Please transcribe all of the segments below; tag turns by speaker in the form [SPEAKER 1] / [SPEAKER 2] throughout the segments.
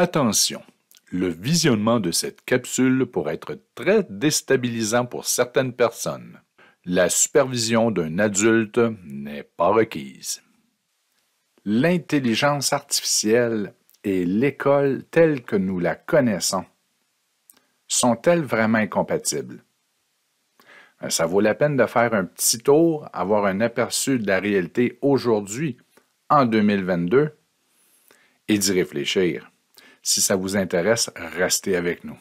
[SPEAKER 1] Attention, le visionnement de cette capsule pourrait être très déstabilisant pour certaines personnes. La supervision d'un adulte n'est pas requise. L'intelligence artificielle et l'école telle que nous la connaissons sont-elles vraiment incompatibles? Ça vaut la peine de faire un petit tour, avoir un aperçu de la réalité aujourd'hui, en 2022, et d'y réfléchir. Si ça vous intéresse, restez avec nous.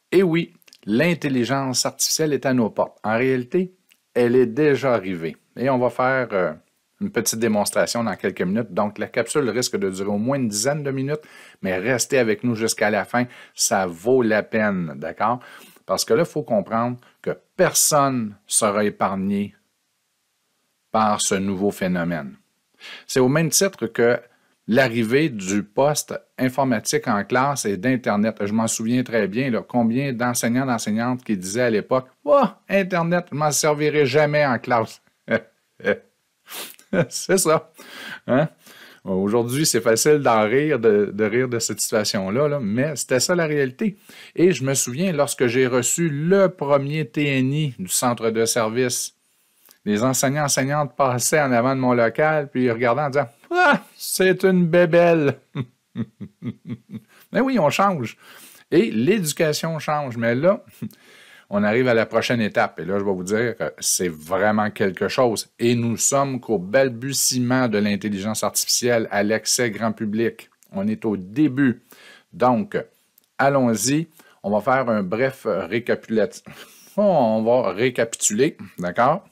[SPEAKER 1] Et oui, l'intelligence artificielle est à nos portes. En réalité, elle est déjà arrivée. Et on va faire une petite démonstration dans quelques minutes. Donc, la capsule risque de durer au moins une dizaine de minutes, mais restez avec nous jusqu'à la fin. Ça vaut la peine, d'accord? Parce que là, il faut comprendre que personne ne sera épargné par ce nouveau phénomène. C'est au même titre que l'arrivée du poste informatique en classe et d'Internet. Je m'en souviens très bien, là, combien d'enseignants et d'enseignantes qui disaient à l'époque « Oh, Internet, je ne m'en servirai jamais en classe. » C'est ça. Hein? Aujourd'hui, c'est facile d'en rire, de rire de cette situation-là, là, mais c'était ça la réalité. Et je me souviens, lorsque j'ai reçu le premier TNI du centre de service, les enseignants-enseignantes passaient en avant de mon local, puis ils regardaient en disant « Ah, c'est une bébelle! » Mais oui, on change. Et l'éducation change. Mais là, on arrive à la prochaine étape. Et là, je vais vous dire que c'est vraiment quelque chose. Et nous sommes qu'au balbutiement de l'intelligence artificielle à l'accès grand public. On est au début. Donc, allons-y. On va faire un bref récapitulatif. On va récapituler, d'accord?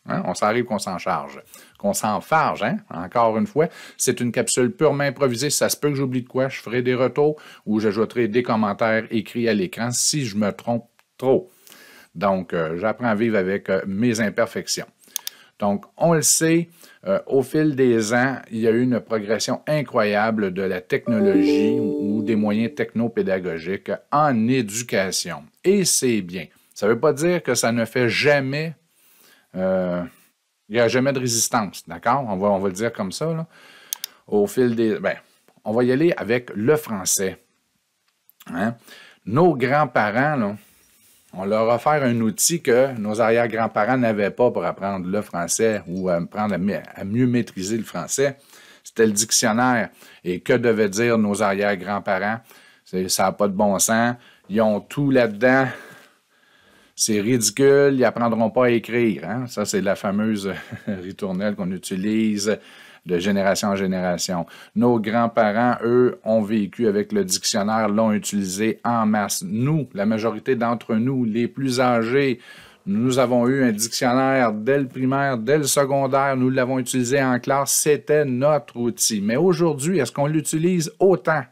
[SPEAKER 1] Hein? On s'arrive qu'on s'en charge. Qu'on s'en farge, hein? Encore une fois. C'est une capsule purement improvisée. Ça se peut que j'oublie de quoi. Je ferai des retours ou j'ajouterai des commentaires écrits à l'écran si je me trompe trop. Donc, j'apprends à vivre avec mes imperfections. Donc, on le sait, au fil des ans, il y a eu une progression incroyable de la technologie ou des moyens technopédagogiques en éducation. Et c'est bien. Ça ne veut pas dire que ça ne fait jamais... il n'y a jamais de résistance, d'accord? On va le dire comme ça, là. Au fil des... Ben, on va y aller avec le français. Hein? Nos grands-parents, là, on leur a offert un outil que nos arrière-grands-parents n'avaient pas pour apprendre le français ou apprendre à mieux maîtriser le français. C'était le dictionnaire. Et que devaient dire nos arrière-grands-parents? Ça n'a pas de bon sens. Ils ont tout là-dedans. C'est ridicule, ils n'apprendront pas à écrire. Hein? Ça, c'est la fameuse ritournelle qu'on utilise de génération en génération. Nos grands-parents, eux, ont vécu avec le dictionnaire, l'ont utilisé en masse. Nous, la majorité d'entre nous, les plus âgés, nous avons eu un dictionnaire dès le primaire, dès le secondaire, nous l'avons utilisé en classe, c'était notre outil. Mais aujourd'hui, est-ce qu'on l'utilise autant,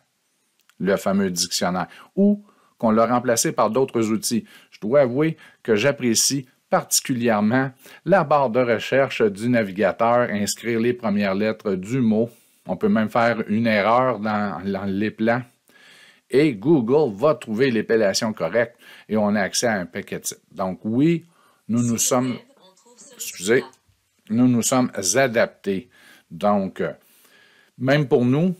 [SPEAKER 1] le fameux dictionnaire, ou qu'on l'a remplacé par d'autres outils? Je dois avouer que j'apprécie particulièrement la barre de recherche du navigateur, inscrire les premières lettres du mot. On peut même faire une erreur dans l'éplan. Et Google va trouver l'épellation correcte et on a accès à un paquet de sites. Donc oui, nous nous sommes adaptés. Donc, même pour nous,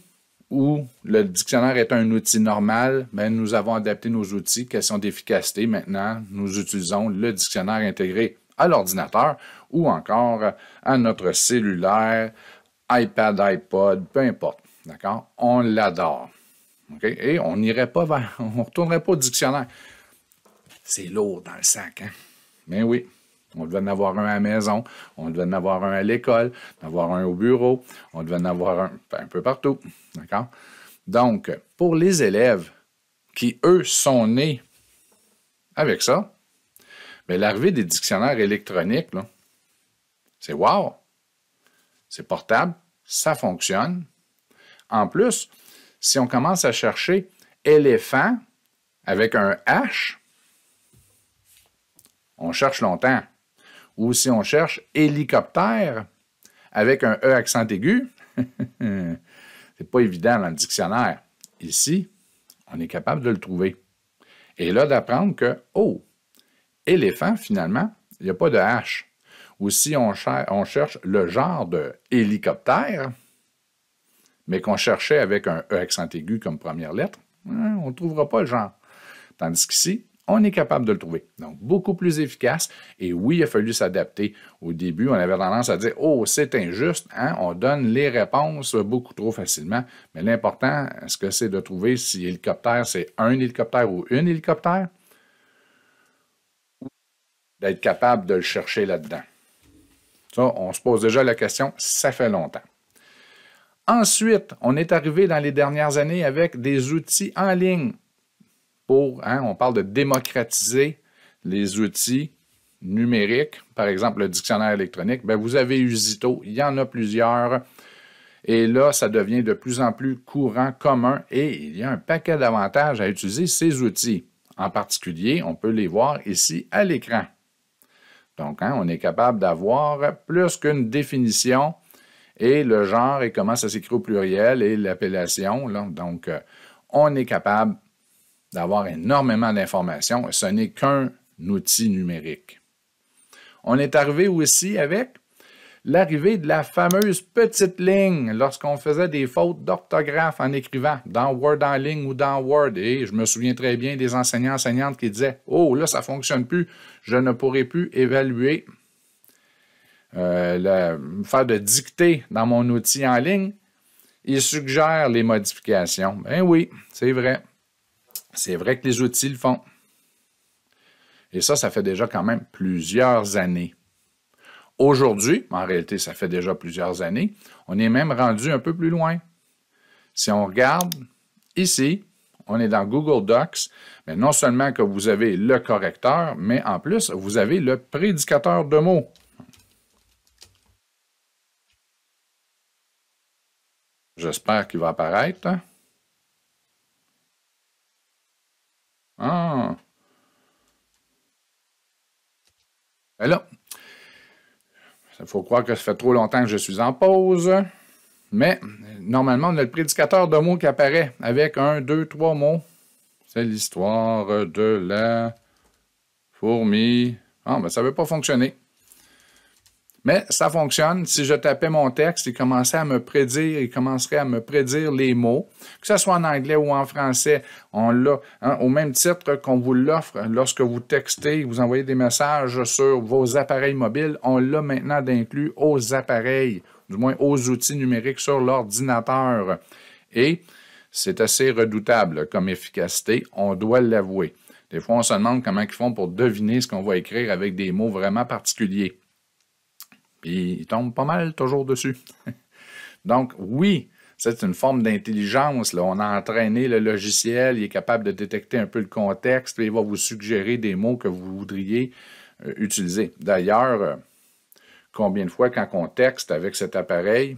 [SPEAKER 1] où le dictionnaire est un outil normal, bien, nous avons adapté nos outils, question d'efficacité. Maintenant, nous utilisons le dictionnaire intégré à l'ordinateur ou encore à notre cellulaire, iPad, iPod, peu importe. D'accord? On l'adore. Okay? Et on ne retournerait pas au dictionnaire. C'est lourd dans le sac, hein? Mais oui. On devait en avoir un à la maison, on devait en avoir un à l'école, en avoir un au bureau, on devait en avoir un peu partout. D'accord? Donc, pour les élèves qui, eux, sont nés avec ça, bien, l'arrivée des dictionnaires électroniques, c'est wow! C'est portable, ça fonctionne. En plus, si on commence à chercher éléphant avec un H, on cherche longtemps. Ou si on cherche hélicoptère avec un E accent aigu, c'est pas évident dans le dictionnaire. Ici, on est capable de le trouver. Et là, d'apprendre que, oh, éléphant, finalement, il n'y a pas de H. ou si on cherche le genre de hélicoptère, mais qu'on cherchait avec un E accent aigu comme première lettre, on ne trouvera pas le genre. Tandis qu'ici, on est capable de le trouver. Donc, beaucoup plus efficace. Et oui, il a fallu s'adapter. Au début, on avait tendance à dire « Oh, c'est injuste, hein? On donne les réponses beaucoup trop facilement. » Mais l'important, est-ce que c'est de trouver si hélicoptère, c'est un hélicoptère ou une hélicoptère? D'être capable de le chercher là-dedans. Ça, on se pose déjà la question, ça fait longtemps. Ensuite, on est arrivé dans les dernières années avec des outils en ligne. On parle de démocratiser les outils numériques, par exemple le dictionnaire électronique. Bien, vous avez Usito, il y en a plusieurs. Et là, ça devient de plus en plus courant, commun, et il y a un paquet d'avantages à utiliser ces outils. En particulier, on peut les voir ici à l'écran. Donc, on est capable d'avoir plus qu'une définition et le genre et comment ça s'écrit au pluriel et l'appellation. Donc, on est capable d'avoir énormément d'informations. Ce n'est qu'un outil numérique. On est arrivé aussi avec l'arrivée de la fameuse petite ligne lorsqu'on faisait des fautes d'orthographe en écrivant dans Word en ligne ou dans Word. Et je me souviens très bien des enseignants-enseignantes qui disaient « Oh, là, ça ne fonctionne plus. Je ne pourrai plus évaluer, faire de dictée dans mon outil en ligne. » Ils suggèrent les modifications. Ben oui, c'est vrai. C'est vrai que les outils le font. Et ça fait déjà quand même plusieurs années. Aujourd'hui, en réalité, ça fait déjà plusieurs années, on est même rendu un peu plus loin. Si on regarde ici, on est dans Google Docs, mais non seulement que vous avez le correcteur, mais en plus, vous avez le prédicateur de mots. J'espère qu'il va apparaître. Ah! Ben là, il faut croire que ça fait trop longtemps que je suis en pause. Mais normalement, on a le prédicateur de mots qui apparaît avec 1, 2, 3 mots. C'est l'histoire de la fourmi. Ah, ben ça ne veut pas fonctionner. Mais ça fonctionne. Si je tapais mon texte, il commencerait à me prédire les mots. Que ce soit en anglais ou en français, on l'a au même titre qu'on vous l'offre lorsque vous textez, vous envoyez des messages sur vos appareils mobiles. On l'a maintenant d'inclus aux appareils, du moins aux outils numériques sur l'ordinateur. Et c'est assez redoutable comme efficacité, on doit l'avouer. Des fois, on se demande comment ils font pour deviner ce qu'on va écrire avec des mots vraiment particuliers. Puis ils tombent pas mal toujours dessus. Donc, oui, c'est une forme d'intelligence. On a entraîné le logiciel, il est capable de détecter un peu le contexte, puis il va vous suggérer des mots que vous voudriez utiliser. D'ailleurs, combien de fois quand on texte avec cet appareil,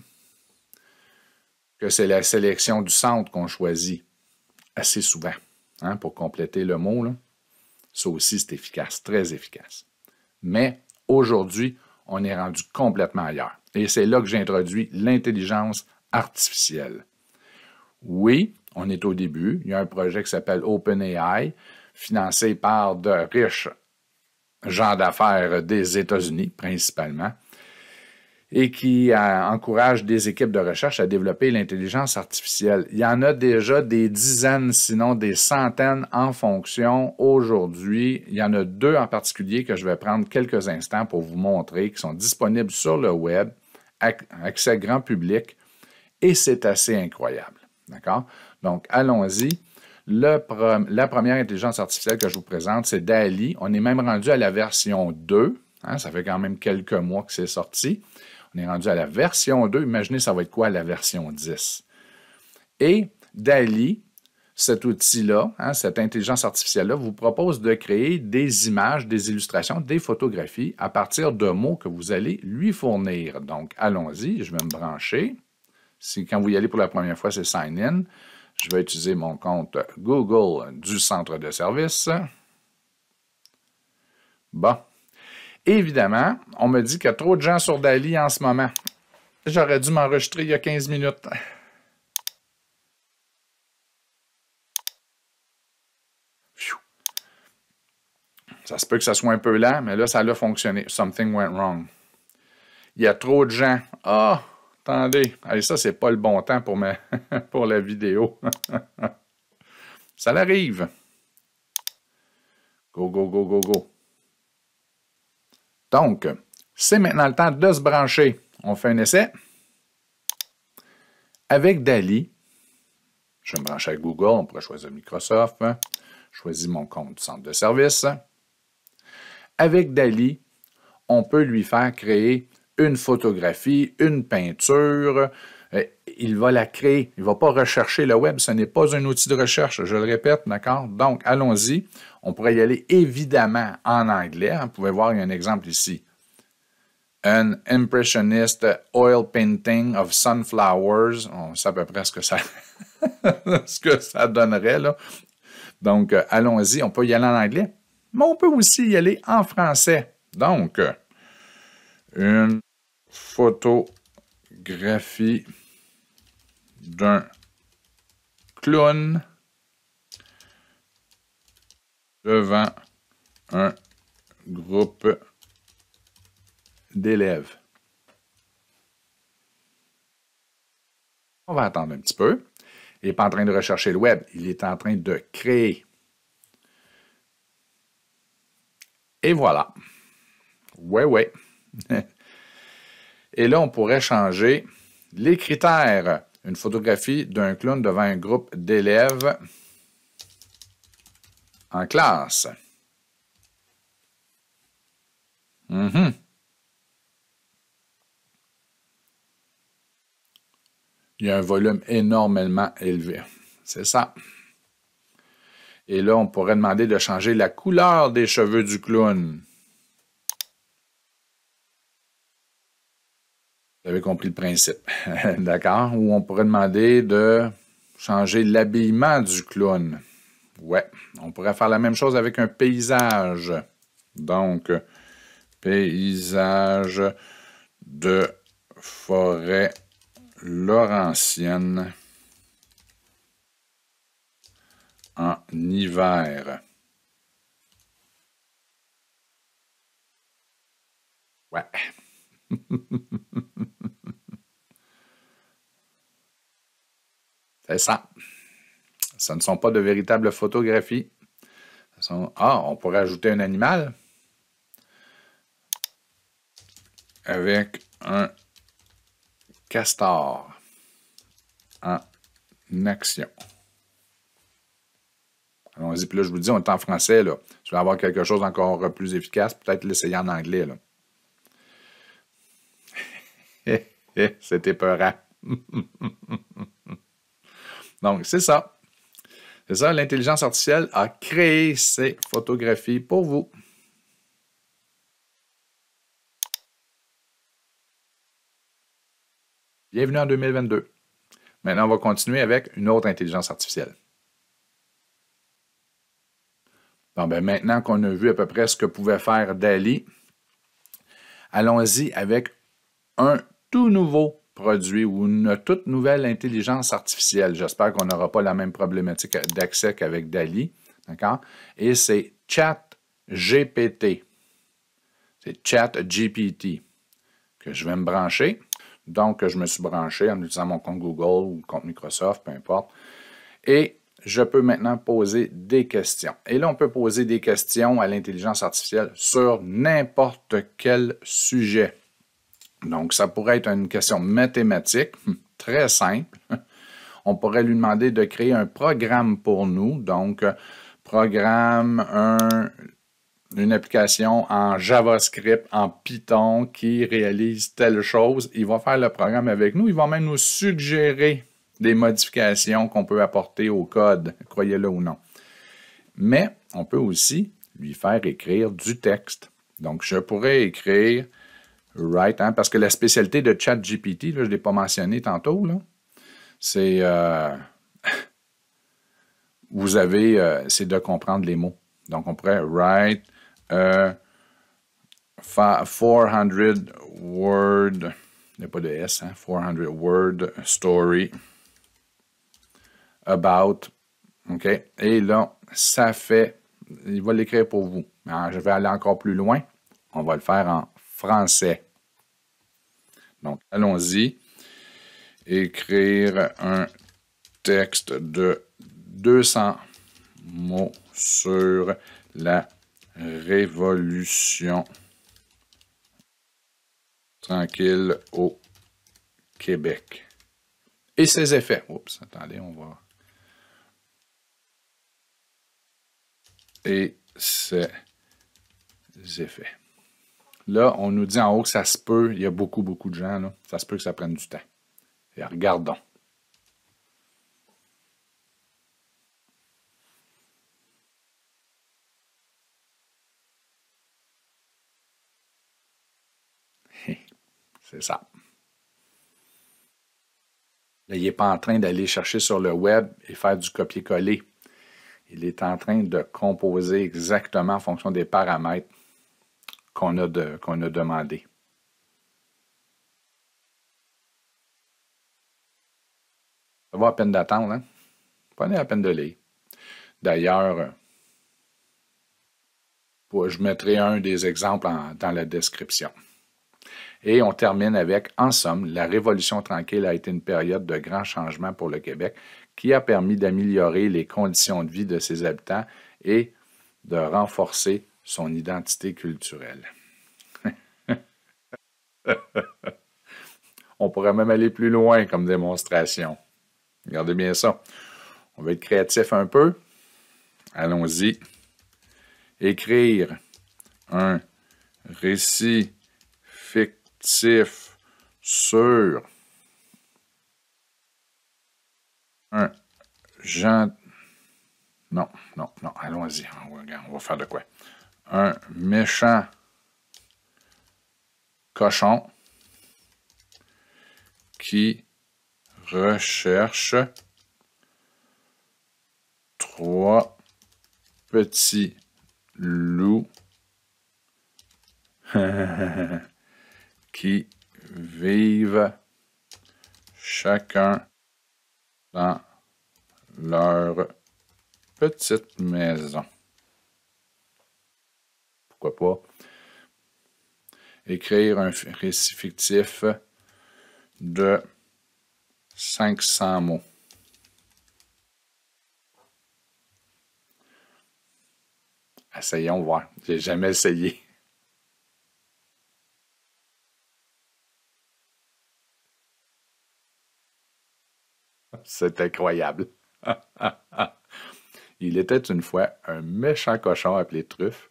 [SPEAKER 1] que c'est la sélection du centre qu'on choisit assez souvent pour compléter le mot. Là. Ça aussi, c'est efficace, très efficace. Mais aujourd'hui, on est rendu complètement ailleurs. Et c'est là que j'introduis l'intelligence artificielle. Oui, on est au début. Il y a un projet qui s'appelle OpenAI, financé par de riches gens d'affaires des États-Unis, principalement, et qui encourage des équipes de recherche à développer l'intelligence artificielle. Il y en a déjà des dizaines, sinon des centaines en fonction aujourd'hui. Il y en a 2 en particulier que je vais prendre quelques instants pour vous montrer, qui sont disponibles sur le web, accès grand public, et c'est assez incroyable. D'accord? Donc, allons-y. La première intelligence artificielle que je vous présente, c'est DALL-E. On est même rendu à la version 2. Ça fait quand même quelques mois que c'est sorti. On est rendu à la version 2. Imaginez, ça va être quoi la version 10? Et DALL-E, cet outil-là, cette intelligence artificielle-là, vous propose de créer des images, des illustrations, des photographies à partir de mots que vous allez lui fournir. Donc, allons-y, je vais me brancher. Quand vous y allez pour la première fois, c'est Sign In. Je vais utiliser mon compte Google du centre de service. Bon. Évidemment, on me dit qu'il y a trop de gens sur DALL-E en ce moment. J'aurais dû m'enregistrer il y a 15 minutes. Ça se peut que ça soit un peu lent, mais là, ça a fonctionné. Something went wrong. Il y a trop de gens. Ah, attendez. Allez, ça, c'est pas le bon temps pour, pour la vidéo. Ça l'arrive. Go, go, go, go, go. Donc, c'est maintenant le temps de se brancher. On fait un essai. Avec DALL-E, je vais me brancher avec Google. On pourrait choisir Microsoft. Je choisis mon compte centre de service. Avec DALL-E, on peut lui faire créer une photographie, une peinture. Il va la créer. Il ne va pas rechercher le web. Ce n'est pas un outil de recherche, je le répète, d'accord? Donc, allons-y. On pourrait y aller évidemment en anglais. Vous pouvez voir, il y a un exemple ici. An impressionist oil painting of sunflowers. On sait à peu près ce que ça, ce que ça donnerait, là. Donc, allons-y. On peut y aller en anglais, mais on peut aussi y aller en français. Donc, une photographie d'un clown devant un groupe d'élèves. On va attendre un petit peu. Il n'est pas en train de rechercher le web, il est en train de créer. Et voilà. Ouais. Et là, on pourrait changer les critères. Une photographie d'un clown devant un groupe d'élèves en classe. Il y a un volume énormément élevé. C'est ça. Et là, on pourrait demander de changer la couleur des cheveux du clown. Vous avez compris le principe. D'accord? Ou on pourrait demander de changer l'habillement du clown. Ouais. On pourrait faire la même chose avec un paysage. Donc, paysage de forêt laurentienne en hiver. Ouais. C'est ça. Ce ne sont pas de véritables photographies. On pourrait ajouter un animal avec un castor en action. Allons-y, puis là, je vous dis, on est en français, là. Je vais avoir quelque chose encore plus efficace, peut-être l'essayer en anglais, là. C'était peurant. Donc, c'est ça. C'est ça, l'intelligence artificielle a créé ces photographies pour vous. Bienvenue en 2022. Maintenant, on va continuer avec une autre intelligence artificielle. Bon, ben maintenant qu'on a vu à peu près ce que pouvait faire DALL-E, allons-y avec un tout nouveau produit ou une toute nouvelle intelligence artificielle. J'espère qu'on n'aura pas la même problématique d'accès qu'avec DALL-E. D'accord? Et c'est ChatGPT. C'est ChatGPT que je vais me brancher. Donc, je me suis branché en utilisant mon compte Google ou le compte Microsoft, peu importe. Et je peux maintenant poser des questions. Et là, on peut poser des questions à l'intelligence artificielle sur n'importe quel sujet. Donc, ça pourrait être une question mathématique, très simple. On pourrait lui demander de créer un programme pour nous. Donc, programme une application en JavaScript, en Python qui réalise telle chose. Il va faire le programme avec nous. Il va même nous suggérer des modifications qu'on peut apporter au code, croyez-le ou non. Mais on peut aussi lui faire écrire du texte. Donc, je pourrais écrire Right, hein, parce que la spécialité de ChatGPT, je ne l'ai pas mentionné tantôt, c'est vous avez, c'est de comprendre les mots. Donc, on pourrait write 400 word, il n'y a pas de S, hein, 400 word story about, OK? Et là, ça fait, il va l'écrire pour vous. Alors, je vais aller encore plus loin. On va le faire en français. Donc, allons-y. Écrire un texte de 200 mots sur la Révolution tranquille au Québec. Et ses effets. Oups, attendez, on va... Et ses effets. Là, on nous dit en haut que ça se peut, il y a beaucoup de gens, là, ça se peut que ça prenne du temps. Et regardons. C'est ça. Là, il n'est pas en train d'aller chercher sur le web et faire du copier-coller. Il est en train de composer exactement en fonction des paramètres qu'on a demandé. Ça va à peine d'attendre, hein? Prenez la peine de lire. D'ailleurs, je mettrai un des exemples dans la description. Et on termine avec, en somme, la Révolution tranquille a été une période de grands changements pour le Québec qui a permis d'améliorer les conditions de vie de ses habitants et de renforcer son identité culturelle. On pourrait même aller plus loin comme démonstration. Regardez bien ça. On va être créatif un peu. Allons-y. Écrire un récit fictif sur un genre... Non, allons-y. On va faire de quoi? Un méchant cochon qui recherche 3 petits loups qui vivent chacun dans leur petite maison. Pourquoi pas écrire un récit fictif de 500 mots. Essayons voir. J'ai jamais essayé. C'est incroyable. Il était une fois un méchant cochon appelé Truffe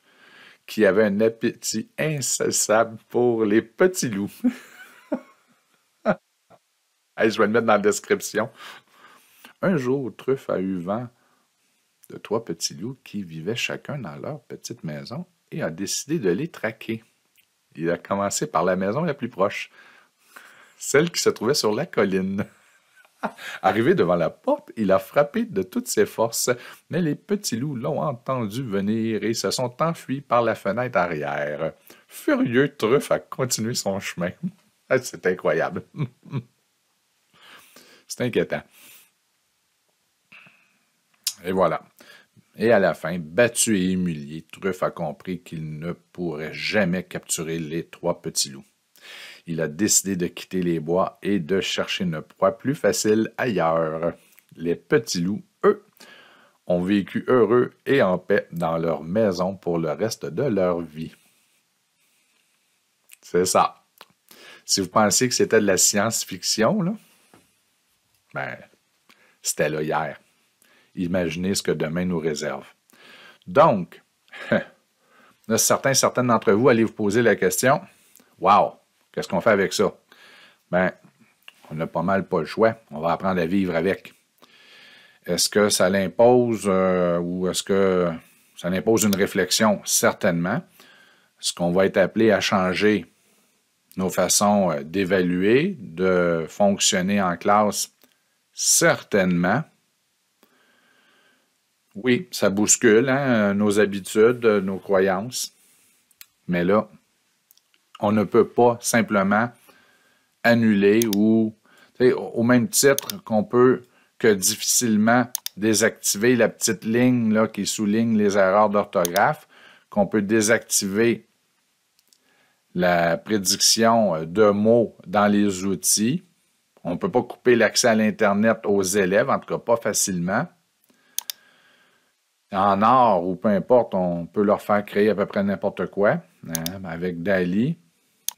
[SPEAKER 1] qui avait un appétit incessable pour les petits loups. Hey, je vais le mettre dans la description. Un jour, Truffe a eu vent de 3 petits loups qui vivaient chacun dans leur petite maison et a décidé de les traquer. Il a commencé par la maison la plus proche, celle qui se trouvait sur la colline. Arrivé devant la porte, il a frappé de toutes ses forces, mais les petits loups l'ont entendu venir et se sont enfuis par la fenêtre arrière. Furieux, Truffe a continué son chemin. C'est incroyable. C'est inquiétant. Et voilà. Et à la fin, battu et humilié, Truffe a compris qu'il ne pourrait jamais capturer les 3 petits loups. Il a décidé de quitter les bois et de chercher une proie plus facile ailleurs. Les petits loups, eux, ont vécu heureux et en paix dans leur maison pour le reste de leur vie. C'est ça. Si vous pensiez que c'était de la science-fiction, là, ben, c'était là hier. Imaginez ce que demain nous réserve. Donc, certaines d'entre vous allez vous poser la question, « Wow, qu'est-ce qu'on fait avec ça? » Ben, on n'a pas mal pas le choix. On va apprendre à vivre avec. Est-ce que ça l'impose ou est-ce que ça l'impose une réflexion? Certainement. Est-ce qu'on va être appelé à changer nos façons d'évaluer, de fonctionner en classe? Certainement. Oui, ça bouscule nos habitudes, nos croyances. Mais là, on ne peut pas simplement annuler ou, au même titre qu'on peut que difficilement désactiver la petite ligne là, qui souligne les erreurs d'orthographe, qu'on peut désactiver la prédiction de mots dans les outils. On ne peut pas couper l'accès à l'Internet aux élèves, en tout cas pas facilement. En art ou peu importe, on peut leur faire créer à peu près n'importe quoi avec DALL-E.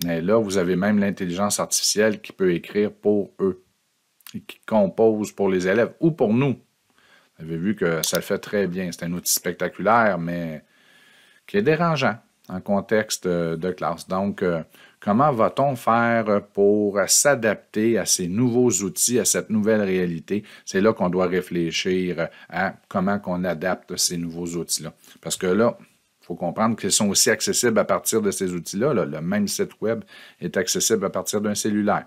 [SPEAKER 1] Mais là, vous avez même l'intelligence artificielle qui peut écrire pour eux et qui compose pour les élèves ou pour nous. Vous avez vu que ça le fait très bien. C'est un outil spectaculaire, mais qui est dérangeant en contexte de classe. Donc, comment va-t-on faire pour s'adapter à ces nouveaux outils, à cette nouvelle réalité? C'est là qu'on doit réfléchir à comment on adapte ces nouveaux outils-là. Parce que là, il faut comprendre qu'ils sont aussi accessibles à partir de ces outils-là. Le même site web est accessible à partir d'un cellulaire.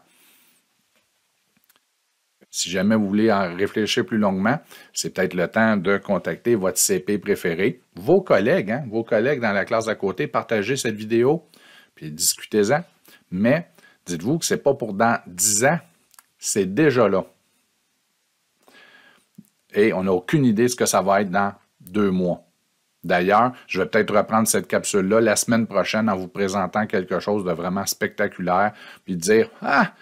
[SPEAKER 1] Si jamais vous voulez en réfléchir plus longuement, c'est peut-être le temps de contacter votre CP préféré, vos collègues dans la classe d'à côté, partagez cette vidéo, puis discutez-en. Mais dites-vous que ce n'est pas pour dans 10 ans, c'est déjà là. Et on n'a aucune idée de ce que ça va être dans 2 mois. D'ailleurs, je vais peut-être reprendre cette capsule-là la semaine prochaine en vous présentant quelque chose de vraiment spectaculaire, puis dire « Ah!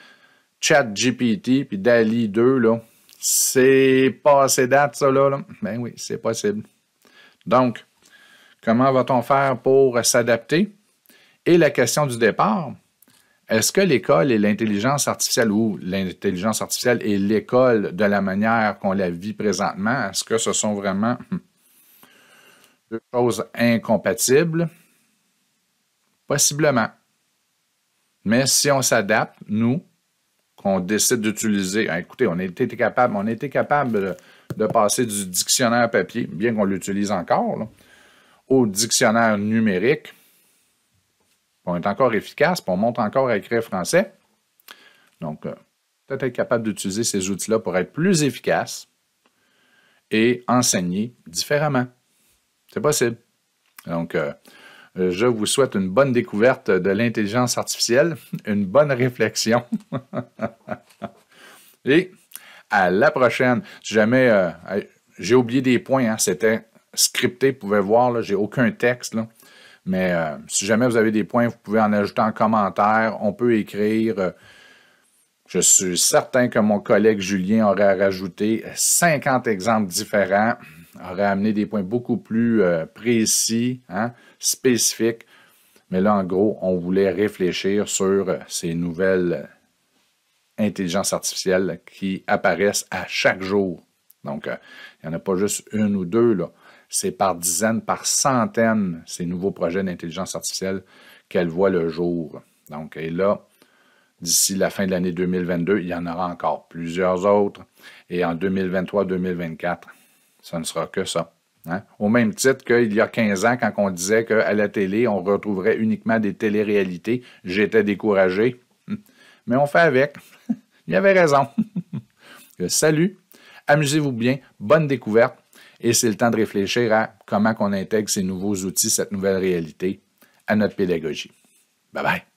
[SPEAKER 1] ChatGPT puis DALL-E 2, là, c'est pas assez date, ça, là. Ben oui, c'est possible. Donc, comment va-t-on faire pour s'adapter? Et la question du départ, est-ce que l'école et l'intelligence artificielle, ou l'intelligence artificielle et l'école de la manière qu'on la vit présentement, est-ce que ce sont vraiment deux choses incompatibles? Possiblement. Mais si on s'adapte, nous, qu'on décide d'utiliser. Écoutez, on a été capable de passer du dictionnaire papier, bien qu'on l'utilise encore, là, au dictionnaire numérique. On est encore efficace, puis on monte encore à écrire français. Donc, peut-être être capable d'utiliser ces outils-là pour être plus efficace et enseigner différemment. C'est possible. Donc, je vous souhaite une bonne découverte de l'intelligence artificielle, une bonne réflexion. Et à la prochaine. Si jamais j'ai oublié des points, hein, c'était scripté, vous pouvez voir, j'ai aucun texte. Là, mais si jamais vous avez des points, vous pouvez en ajouter en commentaire. On peut écrire. Je suis certain que mon collègue Julien aurait rajouté 50 exemples différents, aurait amené des points beaucoup plus précis, hein, spécifiques. Mais là, en gros, on voulait réfléchir sur ces nouvelles intelligences artificielles qui apparaissent à chaque jour. Donc, il n'y en a pas juste une ou deux, là. C'est par dizaines, par centaines, ces nouveaux projets d'intelligence artificielle qu'elle voit le jour. Donc, et là, d'ici la fin de l'année 2022, il y en aura encore plusieurs autres. Et en 2023-2024, ça ne sera que ça. Hein? Au même titre qu'il y a 15 ans, quand on disait qu'à la télé, on retrouverait uniquement des téléréalités, j'étais découragé. Mais on fait avec. Il avait raison. Salut, amusez-vous bien, bonne découverte. Et c'est le temps de réfléchir à comment on intègre ces nouveaux outils, cette nouvelle réalité à notre pédagogie. Bye bye.